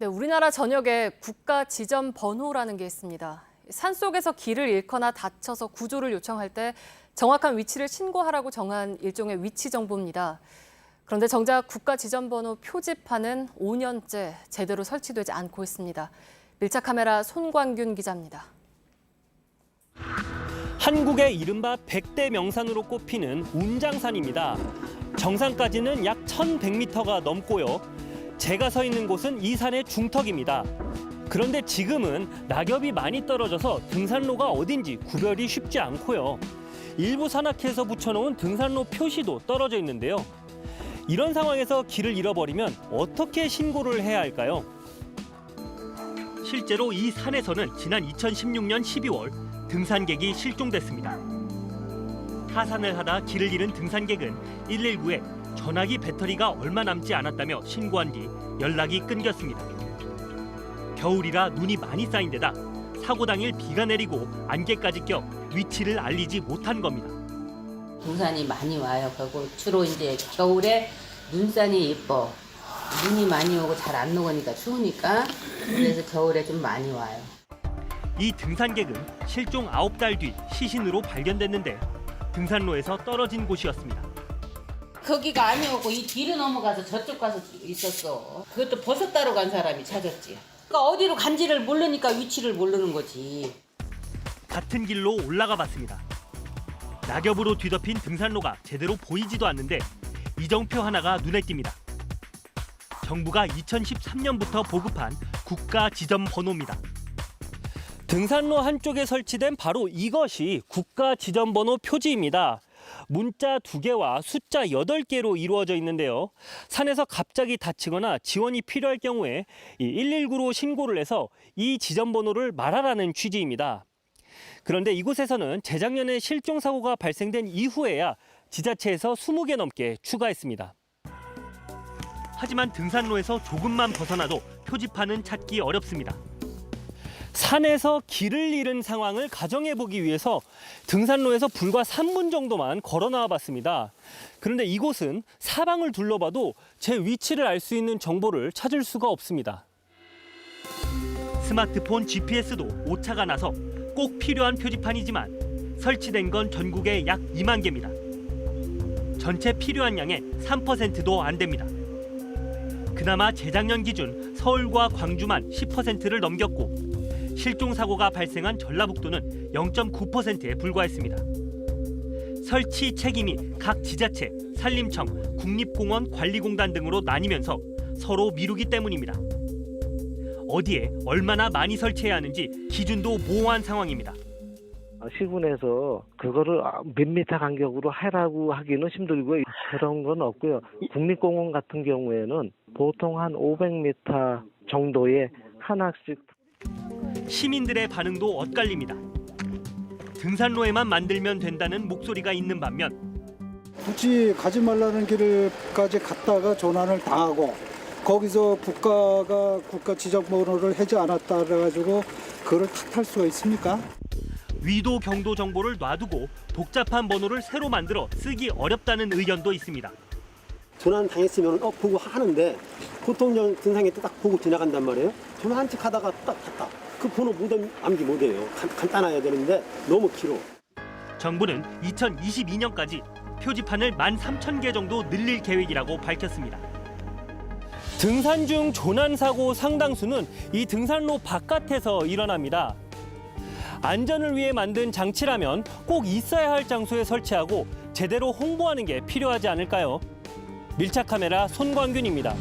네, 우리나라 전역에 국가 지점 번호라는 게 있습니다. 산속에서 길을 잃거나 다쳐서 구조를 요청할 때 정확한 위치를 신고하라고 정한 일종의 위치 정보입니다. 그런데 정작 국가 지점 번호 표지판은 5년째 제대로 설치되지 않고 있습니다. 밀착 카메라 손광균 기자입니다. 한국의 이른바 100대 명산으로 꼽히는 운장산입니다. 정상까지는 약 1,100m가 넘고요. 제가 서 있는 곳은 이 산의 중턱입니다. 그런데 지금은 낙엽이 많이 떨어져서 등산로가 어딘지 구별이 쉽지 않고요. 일부 산악회에서 붙여놓은 등산로 표시도 떨어져 있는데요. 이런 상황에서 길을 잃어버리면 어떻게 신고를 해야 할까요? 실제로 이 산에서는 지난 2016년 12월 등산객이 실종됐습니다. 하산을 하다 길을 잃은 등산객은 119에 전화기 배터리가 얼마 남지 않았다며 신고한 뒤 연락이 끊겼습니다. 겨울이라 눈이 많이 쌓인 데다 사고 당일 비가 내리고 안개까지 껴 위치를 알리지 못한 겁니다. 등산이 많이 와요. 그리고 주로 이제 겨울에 눈산이 예뻐. 눈이 많이 오고 잘 안 녹으니까 추우니까 그래서 겨울에 좀 많이 와요. 이 등산객은 실종 9달 뒤 시신으로 발견됐는데 등산로에서 떨어진 곳이었습니다. 거기가 아니었고 이 뒤로 넘어가서 저쪽 가서 있었어. 그것도 버섯 따러 간 사람이 찾았지. 그러니까 어디로 간지를 모르니까 위치를 모르는 거지. 같은 길로 올라가 봤습니다. 낙엽으로 뒤덮인 등산로가 제대로 보이지도 않는데 이정표 하나가 눈에 띕니다. 정부가 2013년부터 보급한 국가 지점 번호입니다. 등산로 한쪽에 설치된 바로 이것이 국가 지점 번호 표지입니다. 문자 2개와 숫자 8개로 이루어져 있는데요. 산에서 갑자기 다치거나 지원이 필요할 경우에 119로 신고를 해서 이 지점 번호를 말하라는 취지입니다. 그런데 이곳에서는 재작년에 실종 사고가 발생된 이후에야 지자체에서 20개 넘게 추가했습니다. 하지만 등산로에서 조금만 벗어나도 표지판은 찾기 어렵습니다. 산에서 길을 잃은 상황을 가정해 보기 위해서 등산로에서 불과 3분 정도만 걸어 나와 봤습니다. 그런데 이곳은 사방을 둘러봐도 제 위치를 알 수 있는 정보를 찾을 수가 없습니다. 스마트폰 GPS도 오차가 나서 꼭 필요한 표지판이지만 설치된 건 전국에 약 2만 개입니다. 전체 필요한 양의 3%도 안 됩니다. 그나마 재작년 기준 서울과 광주만 10%를 넘겼고 실종 사고가 발생한 전라북도는 0.9%에 불과했습니다. 설치 책임이 각 지자체, 산림청, 국립공원 관리공단 등으로 나뉘면서 서로 미루기 때문입니다. 어디에 얼마나 많이 설치해야 하는지 기준도 모호한 상황입니다. 시군에서 그거를 몇 미터 간격으로 하라고 하기는 힘들고요. 그런 건 없고요. 국립공원 같은 경우에는 보통 한 500m 정도의 하나씩. 시민들의 반응도 엇갈립니다. 등산로에만 만들면 된다는 목소리가 있는 반면 굳이 가지 말라는 길을까지 갔다가 조난을 당하고 거기서 국가가 국가 지적 번호를 하지 않았다 그래가지고 그걸 탓할 수가 있습니까? 위도 경도 정보를 놔두고 복잡한 번호를 새로 만들어 쓰기 어렵다는 의견도 있습니다. 조난 당했으면 보고 하는데 보통 등산객 때 딱 보고 지나간단 말이에요. 조난 한 척 하다가 딱 갔다. 그 번호 못 암기 못해요. 간단해야 되는데 너무 길어. 정부는 2022년까지 표지판을 13,000개 정도 늘릴 계획이라고 밝혔습니다. 등산 중 조난 사고 상당수는 이 등산로 바깥에서 일어납니다. 안전을 위해 만든 장치라면 꼭 있어야 할 장소에 설치하고 제대로 홍보하는 게 필요하지 않을까요? 밀착 카메라 손광균입니다.